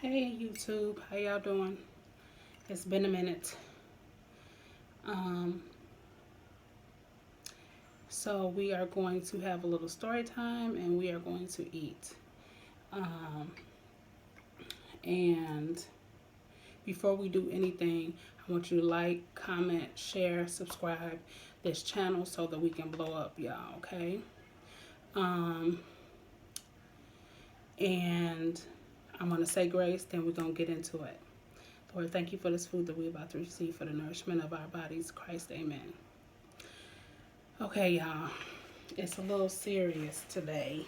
Hey YouTube, how y'all doing? It's been a minute. Um, so we are going to have a little story time and we are going to eat. Um, and before we do anything, I want you to like, comment, share, subscribe this channel so that we can blow up, y'all, okay? Um, and I'm going to say grace, then we're going to get into it. Lord, thank you for this food that we're about to receive for the nourishment of our bodies. Christ, amen. Okay, y'all. It's a little serious today.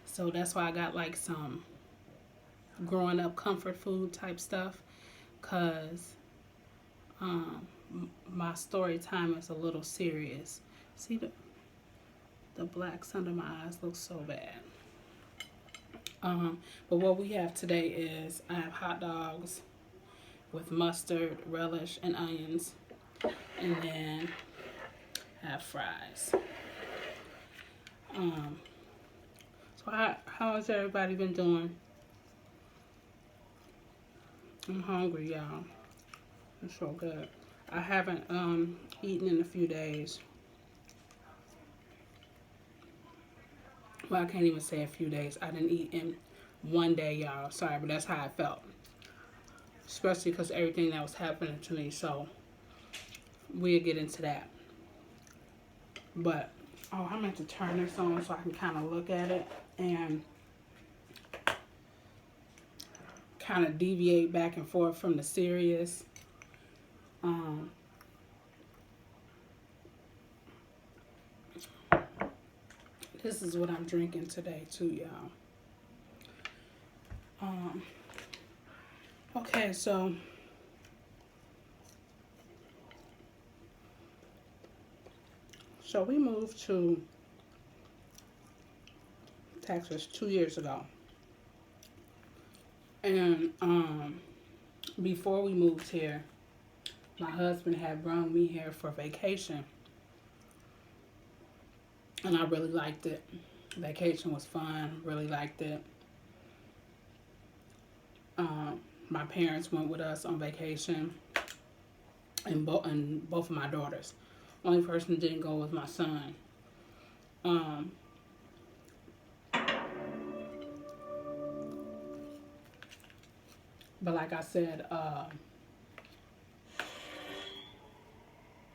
So that's why I got like some growing up comfort food type stuff. Because my story time is a little serious. See the blacks under my eyes look so bad. But what we have today is I have hot dogs with mustard, relish, and onions. And then I have fries. So how has everybody been doing? I'm hungry, y'all. It's so good. I haven't eaten in a few days. Well, I can't even say a few days. I didn't eat in one day, y'all. Sorry, but that's how I felt. Especially because everything that was happening to me. So we'll get into that. But, oh, I meant to turn this on so I can kind of look at it and kind of deviate back and forth from the serious. This is what I'm drinking today too, y'all. Okay, so we moved to Texas 2 years ago. And before we moved here, my husband had brought me here for vacation. And I really liked it. Vacation was fun. Really liked it. My parents went with us on vacation. And both of my daughters. Only person that didn't go was my son. But like I said,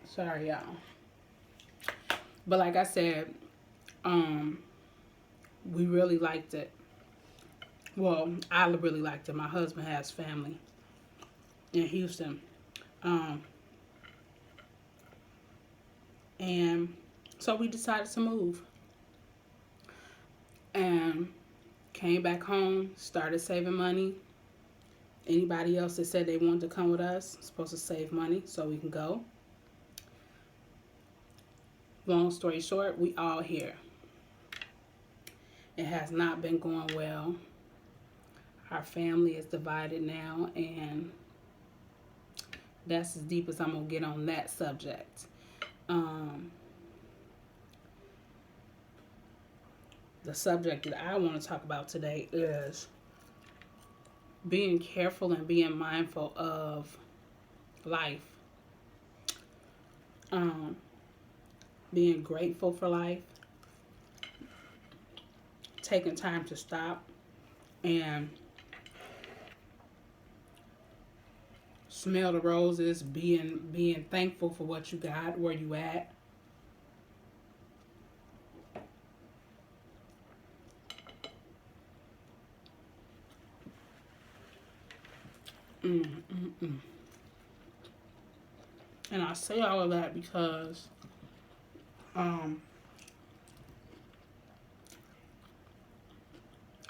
sorry y'all. But like I said, we really liked it. Well, I really liked it. My husband has family in Houston. And so we decided to move. And came back home, started saving money. Anybody else that said they wanted to come with us is supposed to save money so we can go. Long story short, we all here. It has not been going well. Our family is divided now, and that's as deep as I'm going to get on that subject. The subject that I want to talk about today is being careful and being mindful of life. Being grateful for life. Taking time to stop and smell the roses, being thankful for what you got, where you at. And I say all of that because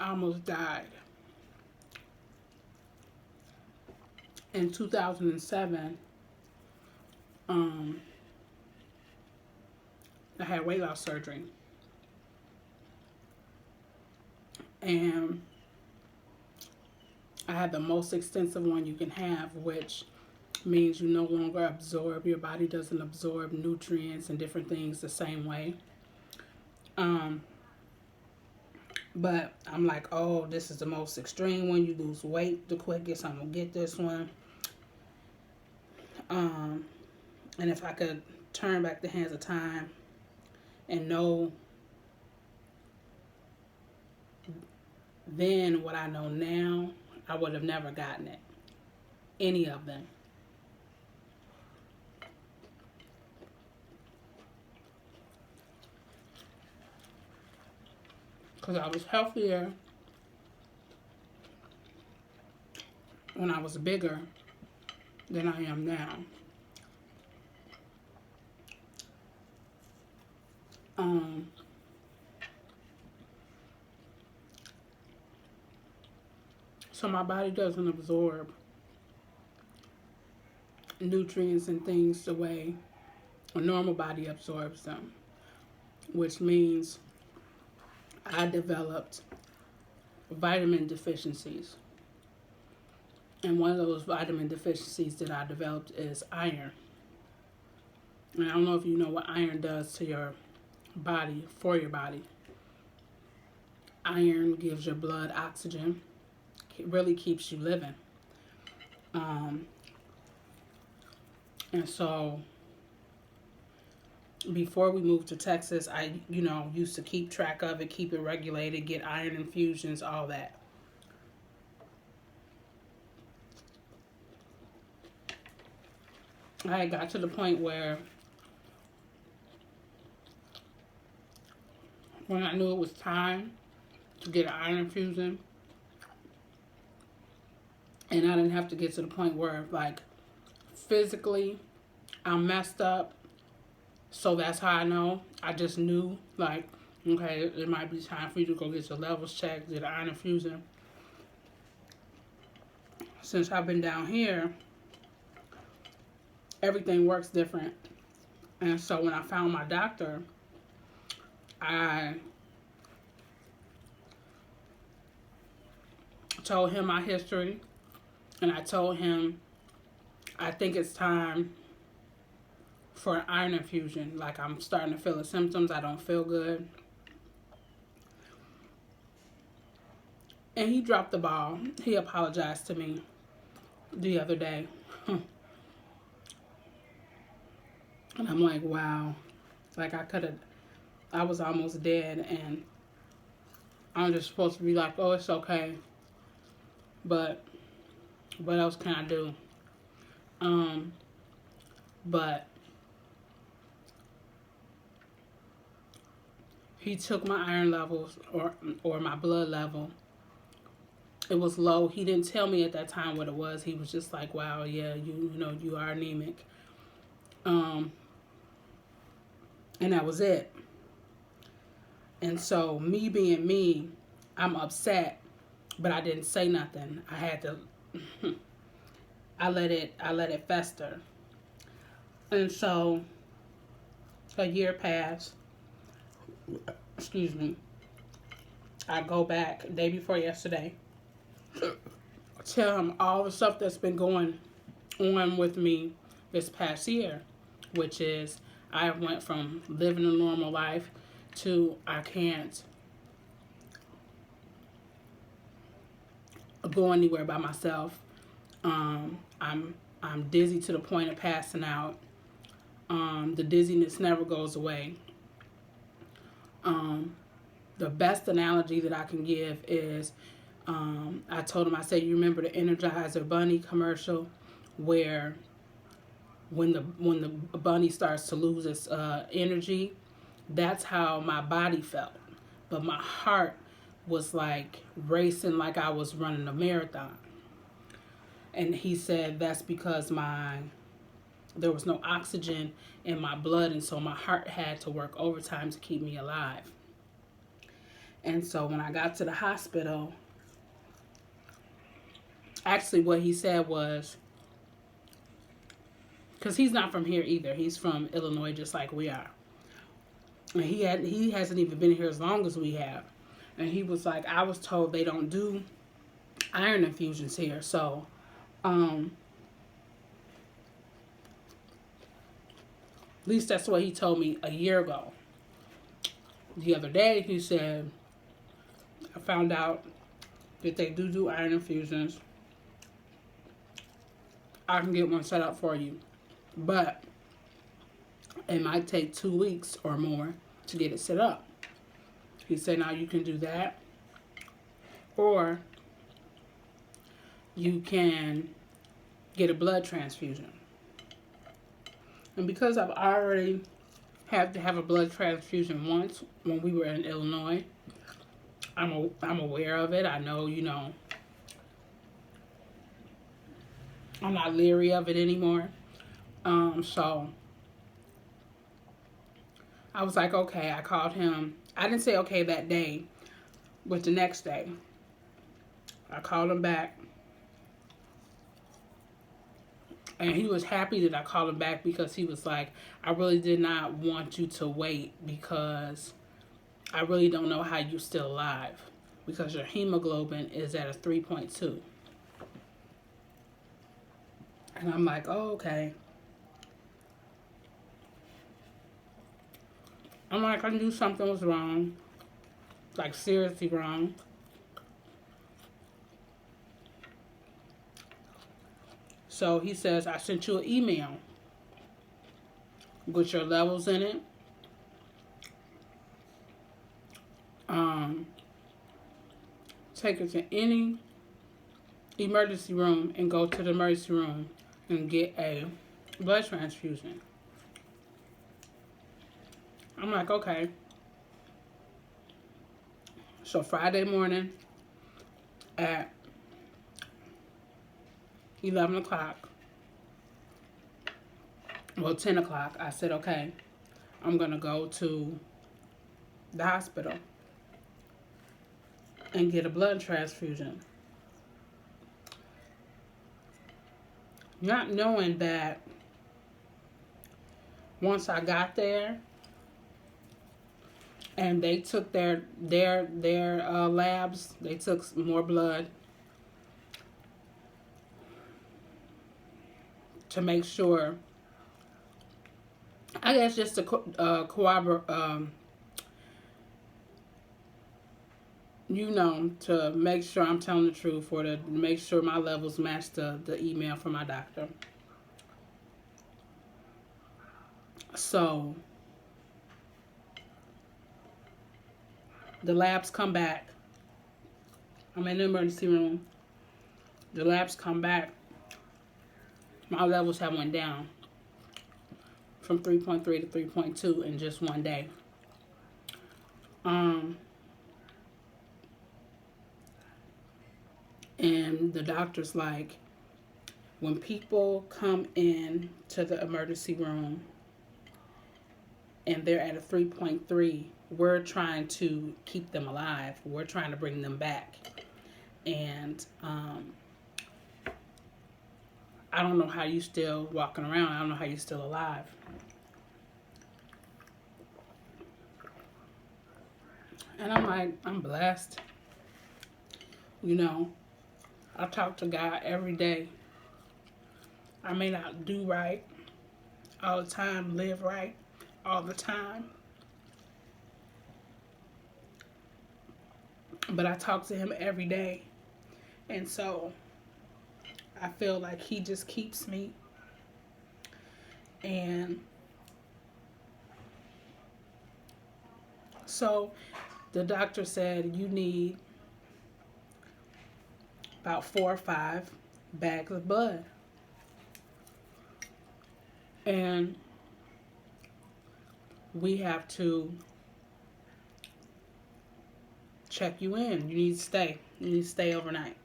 I almost died. In 2007, I had weight loss surgery. And I had the most extensive one you can have, which means you no longer absorb, your body doesn't absorb nutrients and different things the same way. But I'm like, oh, this is the most extreme one. You lose weight the quickest. I'm going to get this one. Um, and if I could turn back the hands of time and know then what I know now, I would have never gotten it. Any of them. Because I was healthier when I was bigger than I am now. So my body doesn't absorb nutrients and things the way a normal body absorbs them, which means I developed vitamin deficiencies. And one of those vitamin deficiencies that I developed is iron. And I don't know if you know what iron does to your body, for your body. Iron gives your blood oxygen. It really keeps you living. And so before we moved to Texas, I, used to keep track of it, keep it regulated, get iron infusions, all that. I got to the point where when I knew it was time to get an iron infusion, and I didn't have to get to the point where, like, physically I'm messed up, so that's how I know. I just knew, like, okay, it might be time for you to go get your levels checked, get an iron infusion. Since I've been down here, everything works different. And so when I found my doctor, I told him my history, and I told him I think it's time for an iron infusion. Like, I'm starting to feel the symptoms. I don't feel good. And he dropped the ball. He apologized to me the other day. And I'm like, wow. Like, I was almost dead, and I'm just supposed to be like, oh, it's okay. But what else can I do? But he took my iron levels or my blood level. It was low. He didn't tell me at that time what it was. He was just like, wow, yeah, you are anemic. And that was it. And so me being me, I'm upset, but I didn't say nothing. I had to I let it fester. And so a year passed. Excuse me. I go back day before yesterday. Tell him all the stuff that's been going on with me this past year, which is I went from living a normal life to I can't go anywhere by myself. I'm dizzy to the point of passing out. The dizziness never goes away. The best analogy that I can give is I told him, I said, you remember the Energizer Bunny commercial where when the bunny starts to lose its energy, that's how my body felt. But my heart was like racing like I was running a marathon. And he said that's because there was no oxygen in my blood, and so my heart had to work overtime to keep me alive. And so when I got to the hospital, actually what he said was, because he's not from here either. He's from Illinois just like we are. And he hasn't even been here as long as we have. And he was like, I was told they don't do iron infusions here. So, at least that's what he told me a year ago. The other day, he said, I found out that they do iron infusions. I can get one set up for you. But it might take 2 weeks or more to get it set up. He said, now you can do that. Or you can get a blood transfusion. And because I've already had to have a blood transfusion once when we were in Illinois, I'm aware of it. I know, you know, I'm not leery of it anymore. So I was like, okay. I called him. I didn't say okay that day, but the next day I called him back. And he was happy that I called him back because he was like, I really did not want you to wait because I really don't know how you're still alive because your hemoglobin is at a 3.2. And I'm like, oh, okay. I'm like, I knew something was wrong. Like, seriously wrong. So he says, I sent you an email with your levels in it. Take it to any emergency room and go to the emergency room and get a blood transfusion. I'm like, okay. So Friday morning at 11 o'clock, well, 10 o'clock, I said, okay, I'm going to go to the hospital and get a blood transfusion. Not knowing that once I got there and they took their labs, they took more blood to make sure, I guess just to corroborate, you know, to make sure I'm telling the truth or to make sure my levels match the email from my doctor. So the labs come back. I'm in the emergency room. The labs come back. My levels have went down from 3.3 to 3.2 in just one day. And the doctor's like, when people come in to the emergency room and they're at a 3.3, we're trying to keep them alive. We're trying to bring them back. And I don't know how you still walking around. I don't know how you're still alive. And I'm like, I'm blessed. You know, I talk to God every day. I may not do right all the time, live right all the time. But I talk to him every day. And so I feel like he just keeps me. And so the doctor said you need about 4 or 5 bags of blood. And we have to check you in. You need to stay. You need to stay overnight.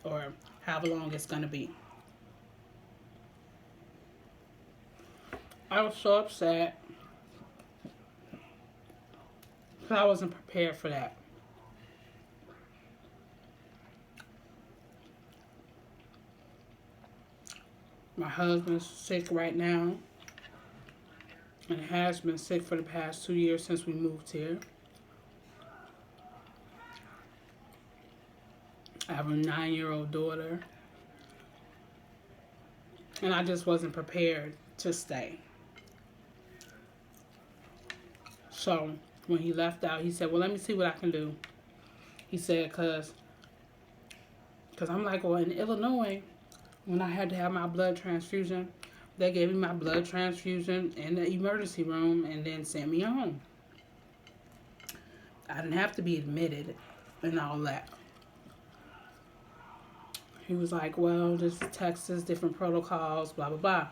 Or however long it's going to be. I was so upset. Because I wasn't prepared for that. My husband's sick right now. And has been sick for the past 2 years since we moved here. I have a 9-year-old daughter. And I just wasn't prepared to stay. So when he left out, he said, well, let me see what I can do. He said, cause I'm like, well, in Illinois, when I had to have my blood transfusion, they gave me my blood transfusion in the emergency room and then sent me home. I didn't have to be admitted and all that. He was like, well, this is Texas, different protocols, blah, blah, blah.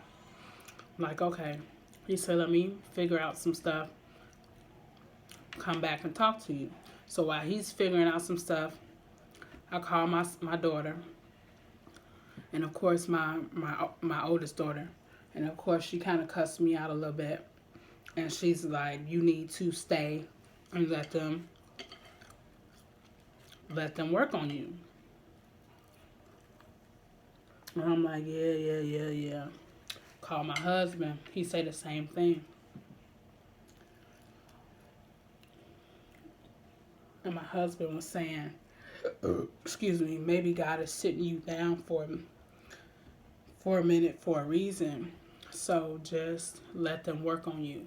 I'm like, okay. He said, let me figure out some stuff, come back and talk to you. So while he's figuring out some stuff, I call my daughter, and of course my oldest daughter, and of course she kind of cussed me out a little bit, and she's like, you need to stay and let them work on you. And I'm like, yeah. Call my husband. He say the same thing. And my husband was saying, excuse me, maybe God is sitting you down for a minute for a reason. So just let them work on you.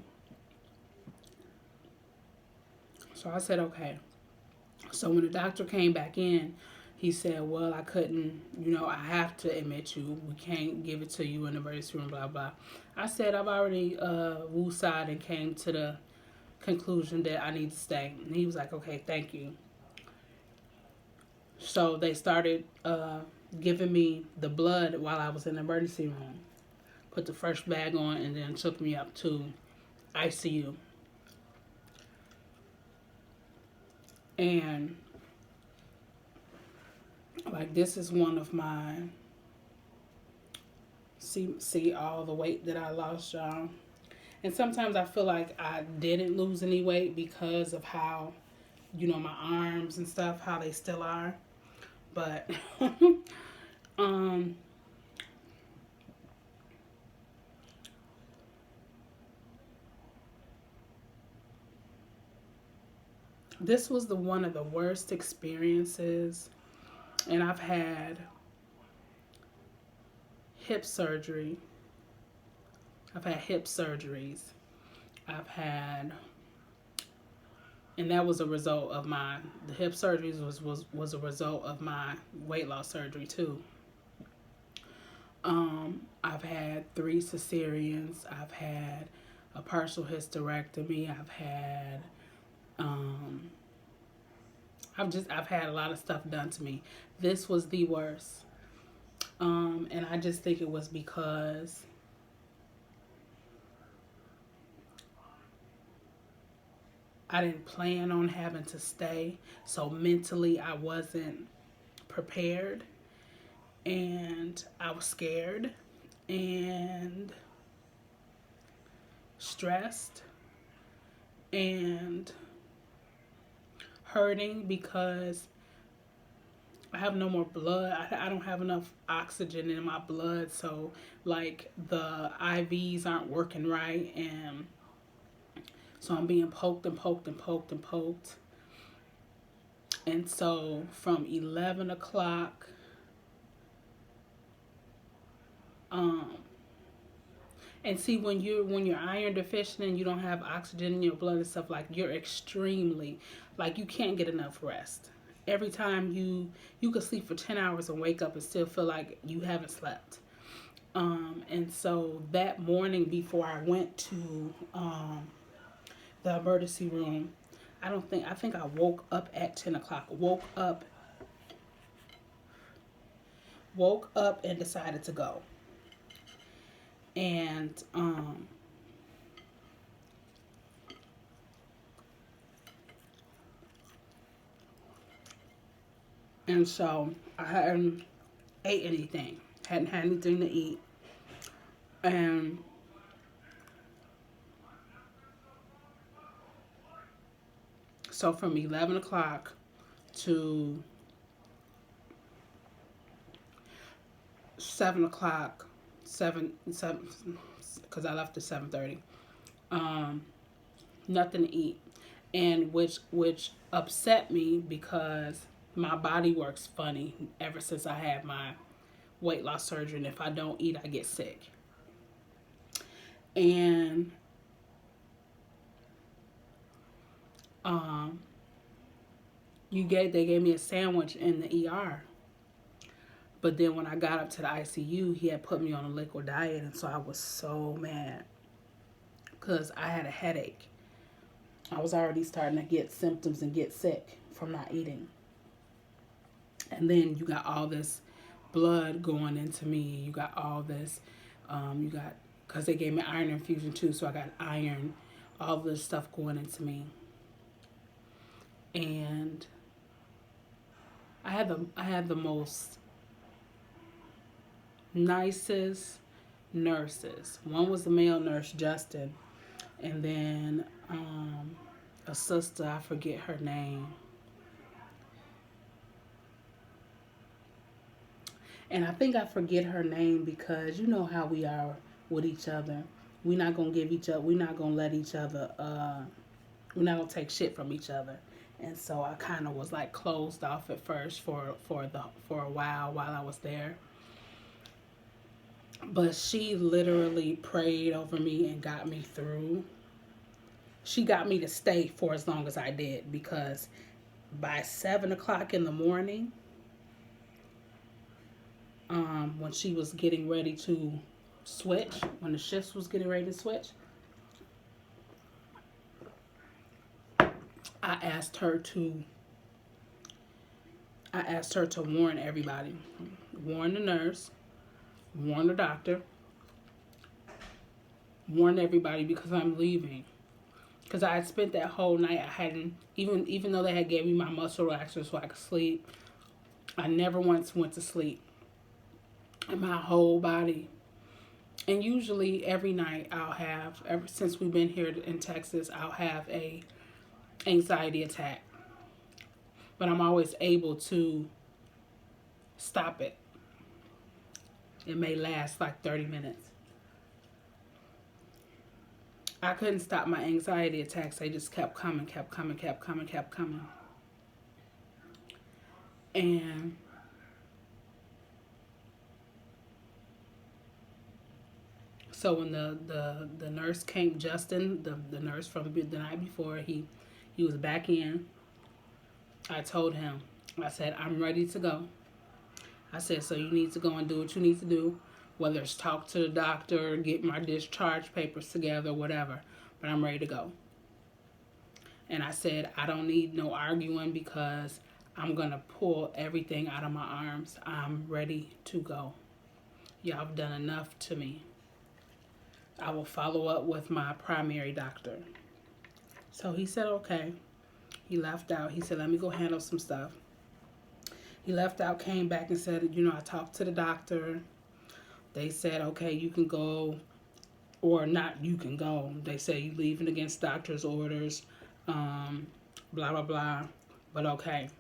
So I said, okay. So when the doctor came back in, he said, well, I couldn't, I have to admit you. We can't give it to you in the emergency room, blah, blah. I said, I've already woosah'd and came to the conclusion that I need to stay. And he was like, okay, thank you. So they started giving me the blood while I was in the emergency room. Put the first bag on and then took me up to ICU. And like, this is one of my, see all the weight that I lost, y'all. And sometimes I feel like I didn't lose any weight because of how, my arms and stuff, how they still are. But, this was one of the worst experiences. And I've had hip surgery. I've had hip surgeries. And that was a result of the hip surgeries was a result of my weight loss surgery too. I've had 3 cesareans. I've had a partial hysterectomy. I've had a lot of stuff done to me. This was the worst. And I just think it was because I didn't plan on having to stay. So mentally I wasn't prepared. And I was scared and stressed and hurting because I have no more blood. I don't have enough oxygen in my blood. So like the IVs aren't working right. And so I'm being poked and poked and poked and poked. And so from 11 o'clock, and see, when you're iron deficient and you don't have oxygen in your blood and stuff, like, you're extremely, like, you can't get enough rest. Every time you could sleep for 10 hours and wake up and still feel like you haven't slept. And so that morning before I went to the emergency room, I think I woke up at 10 o'clock. Woke up and decided to go. And so I hadn't ate anything. Hadn't had anything to eat. And so from 11 o'clock to 7 o'clock, 7, because I left at 7:30. Nothing to eat, and which upset me because my body works funny ever since I had my weight loss surgery, and if I don't eat, I get sick. And they gave me a sandwich in the ER. But then when I got up to the ICU, he had put me on a liquid diet, and so I was so mad because I had a headache. I was already starting to get symptoms and get sick from not eating. And then you got all this blood going into me. You got all this, because they gave me iron infusion too, so I got iron, all this stuff going into me. And I had the most nicest nurses. One was the male nurse, Justin, and then a sister, I forget her name. And I think I forget her name because you know how we are with each other. We're not gonna give each other. We're not gonna let each other. We're not gonna take shit from each other. And so I kind of was like closed off at first for a while I was there. But she literally prayed over me and got me through. She got me to stay for as long as I did, because by 7 o'clock in the morning, when she was getting ready to switch, when the shifts was getting ready to switch, I asked her to warn everybody, warn the nurse, warn the doctor, warn everybody, because I'm leaving. Because I had spent that whole night, I hadn't, even though they had gave me my muscle relaxer so I could sleep, I never once went to sleep. And my whole body. And usually every night I'll have, ever since we've been here in Texas, I'll have a anxiety attack. But I'm always able to stop it. It may last like 30 minutes. I couldn't stop my anxiety attacks. They just kept coming. And so when the nurse came, Justin, the nurse from the night before, he was back in. I told him, I said, I'm ready to go. I said, so you need to go and do what you need to do, whether it's talk to the doctor, get my discharge papers together, whatever. But I'm ready to go. And I said, I don't need no arguing, because I'm going to pull everything out of my arms. I'm ready to go. Y'all have done enough to me. I will follow up with my primary doctor. So he said, okay. He left out. He said, let me go handle some stuff. He left out, came back and said, I talked to the doctor. They said, okay, you can go, or not you can go. They say you leaving against doctor's orders, blah, blah, blah, but okay.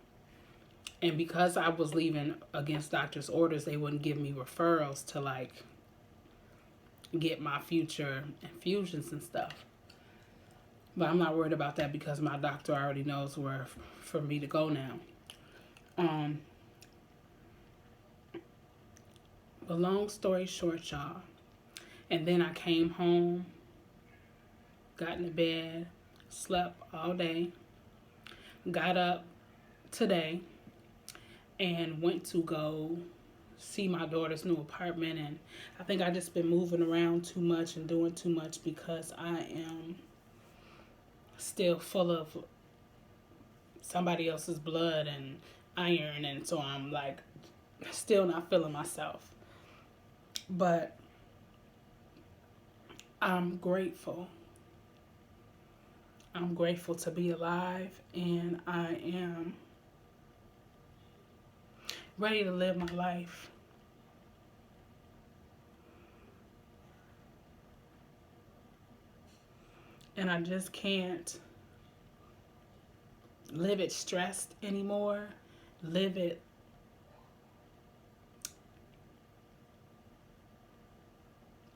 And because I was leaving against doctor's orders, they wouldn't give me referrals to, like, get my future infusions and stuff. But I'm not worried about that, because my doctor already knows where for me to go now. But long story short, y'all. And then I came home, got in the bed, slept all day, got up today, and went to go see my daughter's new apartment. And I think I just been moving around too much and doing too much, because I am still full of somebody else's blood and iron, and so I'm like still not feeling myself. But I'm grateful. I'm grateful to be alive, and I am ready to live my life. And I just can't live it stressed anymore. Live it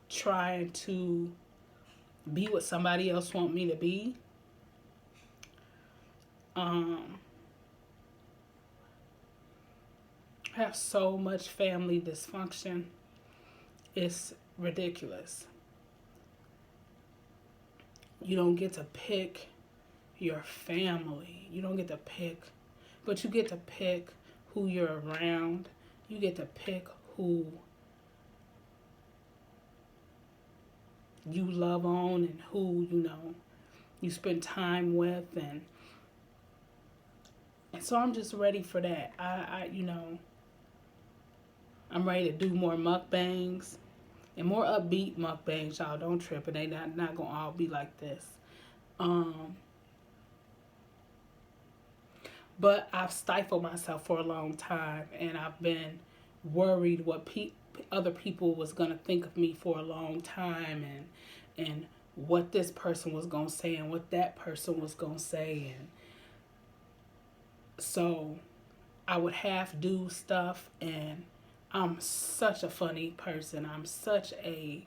trying to be what somebody else want me to be. I have so much family dysfunction. It's ridiculous. You don't get to pick your family. You don't get to pick But you get to pick who you're around. You get to pick who you love on and who, you spend time with. And so I'm just ready for that. I'm ready to do more mukbangs and more upbeat mukbangs. Y'all don't trip. And they not going to all be like this. But I've stifled myself for a long time, and I've been worried what other people was going to think of me for a long time, and what this person was going to say and what that person was going to say. And so I would half do stuff, and I'm such a funny person. I'm such a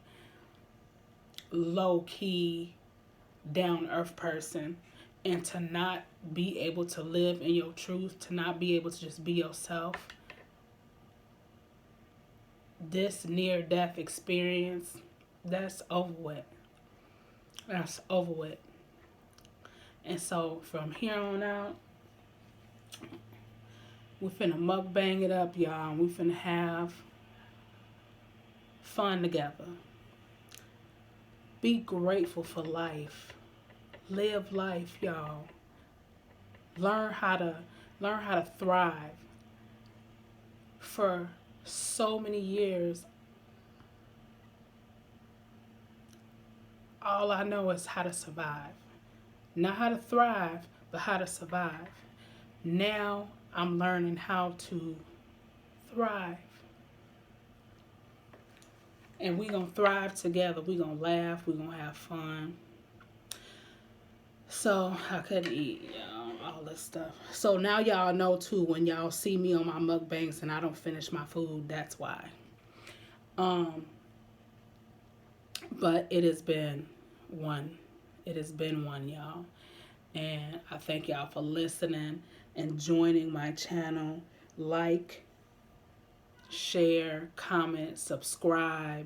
low-key, down-earth person. And to not be able to live in your truth, to not be able to just be yourself, this near-death experience, that's over with. That's over with. And so from here on out, we finna mukbang it up, y'all. We finna have fun together. Be grateful for life. Live life, y'all. Learn how to thrive. For so many years, all I know is how to survive. Not how to thrive, but how to survive. Now I'm learning how to thrive. And we gonna thrive together. We gonna laugh. We gonna have fun. So I couldn't eat, all this stuff. So now y'all know too, when y'all see me on my mukbangs and I don't finish my food, that's why. But it has been one. It has been one, y'all. And I thank y'all for listening and joining my channel. Like, share, comment, subscribe,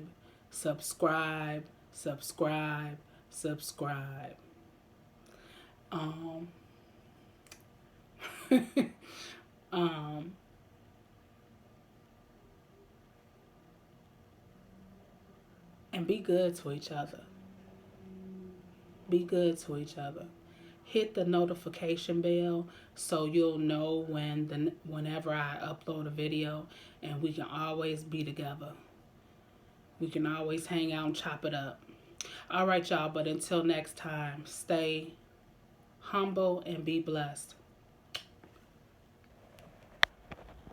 subscribe, subscribe, subscribe. And be good to each other. Be good to each other. Hit the notification bell so you'll know whenever I upload a video, and we can always be together. We can always hang out and chop it up. All right, y'all, but until next time, stay humble and be blessed.